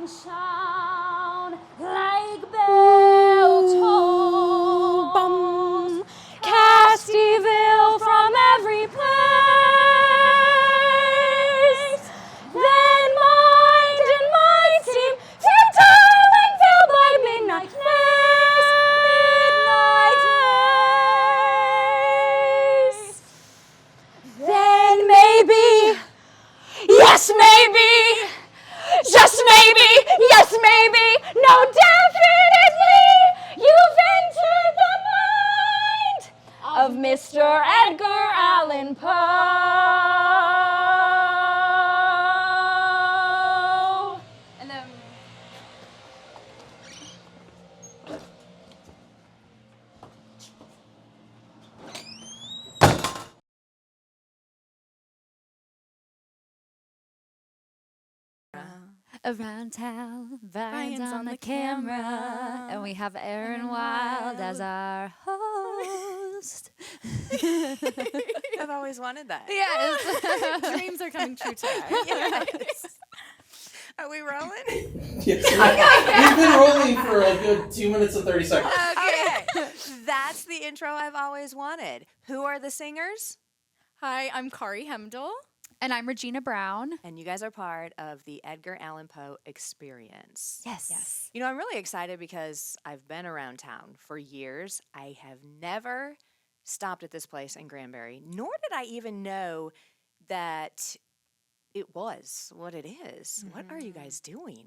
ring sound like bell tolls, cast evil from every place. Then mind and might seem futile and filled by midnight maze. Then maybe, yes maybe, just maybe, yes maybe, no definitely, you've entered the mind of Mr. Edgar Allan Poe. And then around town, Brian's on the camera, and we have Erin Wilde as our host. I've always wanted that. Yes. Dreams are coming true today. Yes. Are we rolling? Yes. We've been rolling for a good 2 minutes and 30 seconds. Okay. That's the intro I've always wanted. Who are the singers? Hi, I'm Karri Himdal. And I'm Regina Brown. And you guys are part of the Edgar Allan Poe experience. Yes. You know, I'm really excited because I've been around town for years. I have never stopped at this place in Granbury, nor did I even know that it was what it is. What are you guys doing?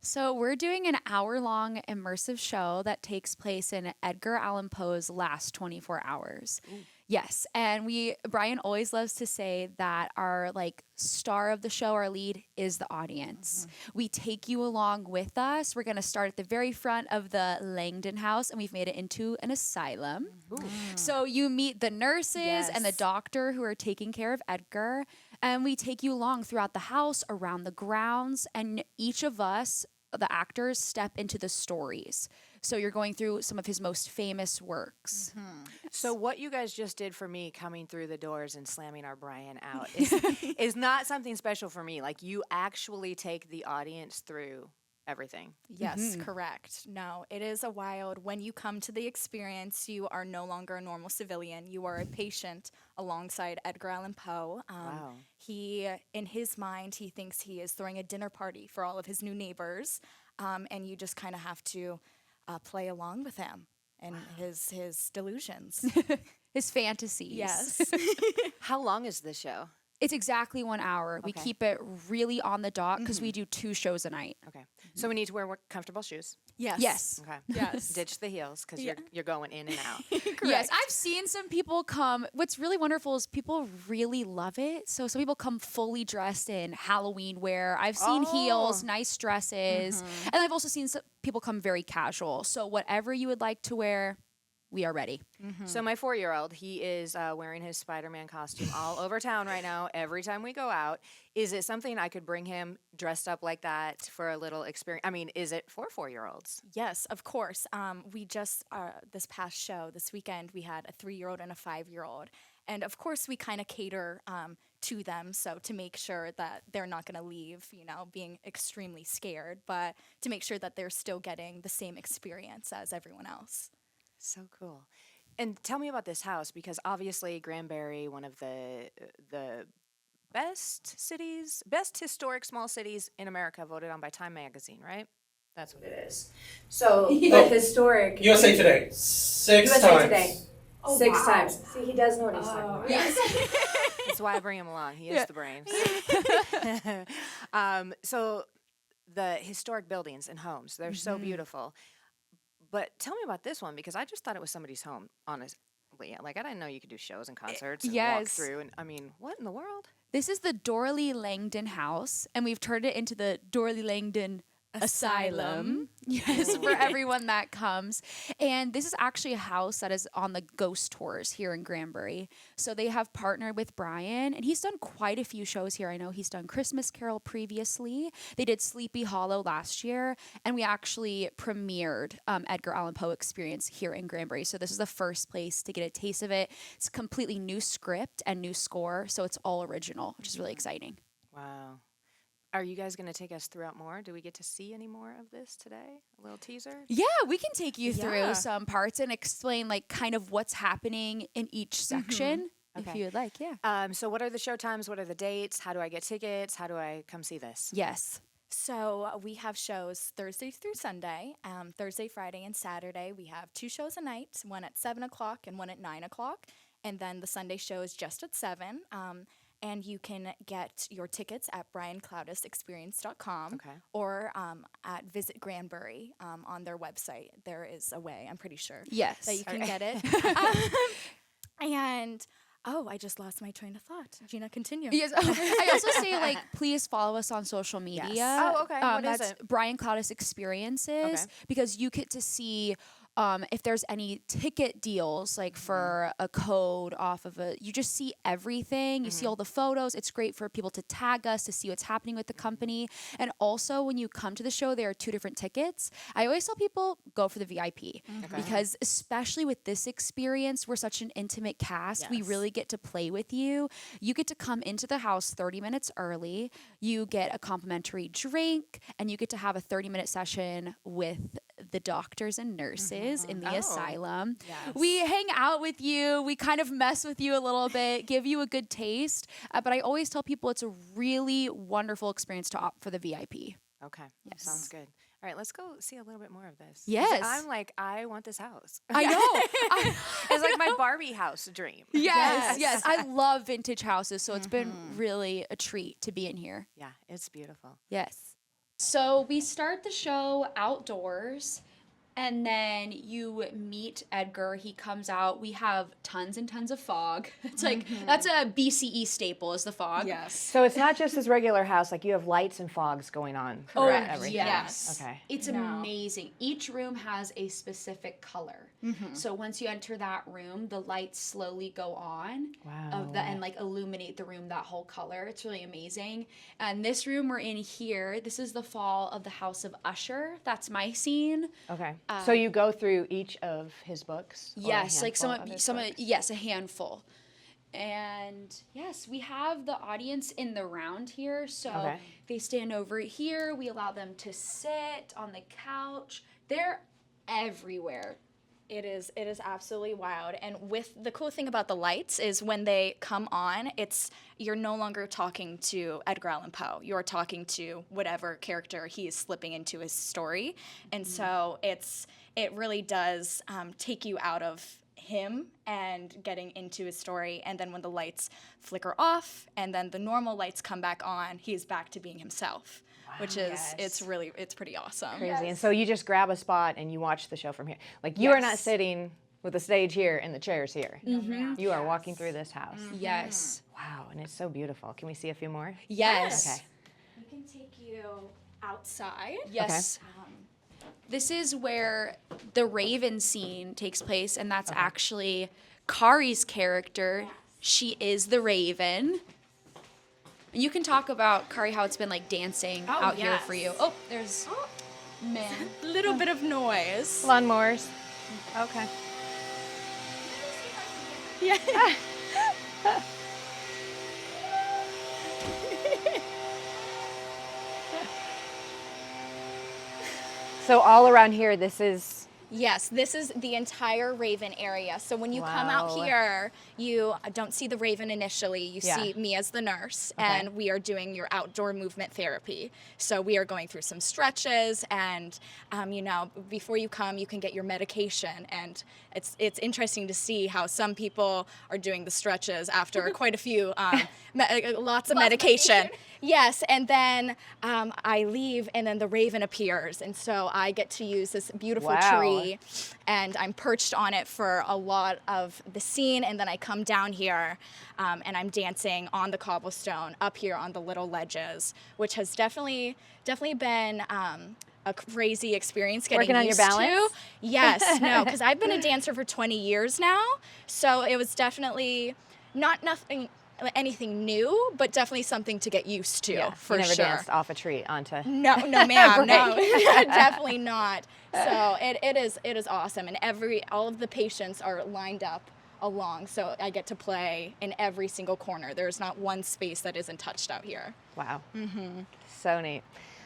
So we're doing an hour-long immersive show that takes place in Edgar Allan Poe's last 24 hours. Ooh. Yes, and Brian always loves to say that our star of the show, our lead, is the audience. We take you along with us. We're going to start at the very front of the Langdon house, and we've made it into an asylum. So you meet the nurses and the doctor who are taking care of Edgar, and we take you along throughout the house, around the grounds, and each of us, the actors, step into the stories. So you're going through some of his most famous works. So what you guys just did for me coming through the doors and slamming our Brian out is not something special for me. Like, you actually take the audience through everything. Yes, correct. No, it is a wild. When you come to the experience, you are no longer a normal civilian. You are a patient alongside Edgar Allan Poe. Wow. He, in his mind, he thinks he is throwing a dinner party for all of his new neighbors, and you just kind of have to play along with him and his delusions. His fantasies. Yes. How long is this show? It's exactly 1 hour. We Okay. keep it really on the dot because we do 2 shows a night. Okay. So we need to wear comfortable shoes. Yes. Yes. Okay. Yes. Ditch the heels because you're going in and out. Yes, I've seen some people come. What's really wonderful is people really love it. So some people come fully dressed in Halloween wear. I've seen heels, nice dresses, and I've also seen some people come very casual. So whatever you would like to wear, we are ready. So my 4-year-old, he is wearing his Spider-Man costume all over town right now every time we go out. Is it something I could bring him dressed up like that for a little experience? I mean, is it for 4-year-olds? Yes, of course. We just, this past show, this weekend, we had a 3-year-old and a 5-year-old. And of course, we kind of cater to them, so to make sure that they're not going to leave, being extremely scared, but to make sure that they're still getting the same experience as everyone else. So cool. And tell me about this house, because obviously Granbury, one of the best historic small cities in America, voted on by Time Magazine, right? That's what it is. So the historic USA Today. 6 USA times. Today. 6 times. See, he does know what he's talking about. Yes. That's why I bring him along. He is the brains. So the historic buildings and homes, they're so beautiful. But tell me about this one, because I just thought it was somebody's home, honestly. Like, I didn't know you could do shows and concerts and walk yes. through. And I mean, what in the world? This is the Dorley Langdon house, and we've turned it into the Dorley Langdon Asylum. Yes, for everyone that comes. And this is actually a house that is on the ghost tours here in Granbury. So they have partnered with Brian, and he's done quite a few shows here. I know he's done Christmas Carol previously. They did Sleepy Hollow last year, and we actually premiered Edgar Allan Poe Experience here in Granbury. So this is the first place to get a taste of it. It's a completely new script and new score, so it's all original, which is really exciting. Wow. Are you guys going to take us throughout more? Do we get to see any more of this today? A little teaser? Yeah, we can take you Yeah. through some parts and explain like kind of what's happening in each section if Okay. you would like. Yeah. So what are the show times? What are the dates? How do I get tickets? How do I come see this? Yes. So we have shows Thursday through Sunday. Thursday, Friday, and Saturday. We have 2 shows a night, one at 7 o'clock and one at 9 o'clock. And then the Sunday show is just at 7. And you can get your tickets at briancloudisexperience.com Okay. or at Visit Granbury on their website. There is a way, I'm pretty sure, Yes. that you can get it. And, I just lost my train of thought. Gina, continue. Yes. I also say like please follow us on social media. Oh, okay. What is that's it? Brian Cloudis Experiences because you get to see if there's any ticket deals like for a code off of you just see everything. You see all the photos. It's great for people to tag us to see what's happening with the company. And also when you come to the show, there are 2 different tickets. I always tell people go for the VIP because especially with this experience, we're such an intimate cast. We really get to play with you. You get to come into the house 30 minutes early. You get a complimentary drink and you get to have a 30-minute session with the doctors and nurses in the asylum. Yes. We hang out with you. We kind of mess with you a little bit, give you a good taste. But I always tell people it's a really wonderful experience to opt for the VIP. Okay. Sounds good. All right, let's go see a little bit more of this. 'Cause Yes. I'm like, I want this house. I know. It's like my Barbie house dream. Yes. I love vintage houses, so it's been really a treat to be in here. Yeah, it's beautiful. Yes. So we start the show outdoors, and then you meet Edgar. He comes out. We have tons and tons of fog. It's like, that's a BCE staple is the fog. Yes. So it's not just this regular house, like you have lights and fogs going on. Oh, throughout everything. yes. Okay. It's amazing. Each room has a specific color. So once you enter that room, the lights slowly go on and like illuminate the room that whole color. It's really amazing. And this room we're in here, this is the fall of the House of Usher. That's my scene. Okay. So you go through each of his books? Or a Yes, like handful of his books? yes, a handful. And yes, we have the audience in the round here. So they stand over here. We allow them to sit on the couch. They're everywhere. It is absolutely wild. And with the cool thing about the lights is when they come on, you're no longer talking to Edgar Allan Poe. You're talking to whatever character he is slipping into his story. And so it really does take you out of him and getting into his story. And then when the lights flicker off and then the normal lights come back on, he's back to being himself. Which is, it's pretty awesome. Crazy. And so you just grab a spot and you watch the show from here. Like you are not sitting with the stage here and the chairs here. You are walking through this house. Yes. Wow, and it's so beautiful. Can we see a few more? Yes. Okay. We can take you outside. Yes. This is where the Raven scene takes place, and that's actually Karri's character. She is the Raven. And you can talk about, Karri, how it's been like dancing out here for you. Oh, there's man. A little bit of noise. Lawnmowers. Okay. Yeah. So all around here, this is... Yes, this is the entire Raven area. So when you come out Wow. here, you don't see the Raven initially. You see me as the nurse, and we are doing your outdoor movement therapy. So we are going through some stretches, and before you come, you can get your medication. And it's interesting to see how some people are doing the stretches after quite a few lots of medication. Yes, and then I leave, and then the Raven appears, and so I get to use this beautiful tree, and I'm perched on it for a lot of the scene, and then I come down here, and I'm dancing on the cobblestone up here on the little ledges, which has definitely been a crazy experience getting Working on your used balance? to. Yes, no, because I've been a dancer for 20 years now, so it was definitely not anything new, but definitely something to get used to, for you never sure. danced off a tree onto... No, ma'am, no, definitely not. So it is awesome, and all of the patients are lined up along. So I get to play in every single corner. There's not one space that isn't touched out here. Wow. So neat.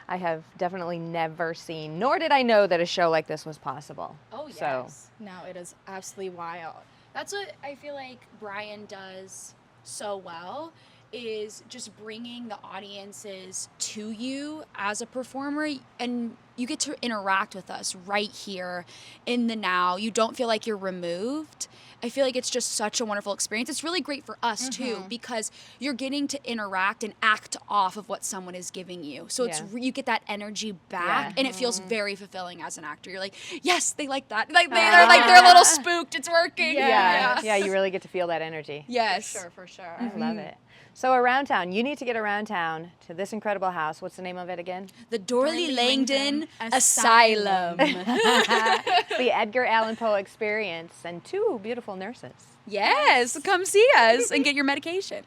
I have definitely never seen, nor did I know that a show like this was possible. Oh, yes. So, No, it is absolutely wild. That's what I feel like Brian does so well, is just bringing the audiences to you as a performer, and you get to interact with us right here in the now. You don't feel like you're removed. I feel like it's just such a wonderful experience. It's really great for us too, because you're getting to interact and act off of what someone is giving you. So it's you get that energy back, and it feels very fulfilling as an actor. You're like, yes, they like that. Like they're a little spooked. It's working. yeah, you really get to feel that energy. Yes. For sure. I love it. So around town, you need to get around town to this incredible house. What's the name of it again? The Dorley Langdon Asylum. It's the Edgar Allan Poe experience and 2 beautiful nurses. Yes, come see us and get your medication.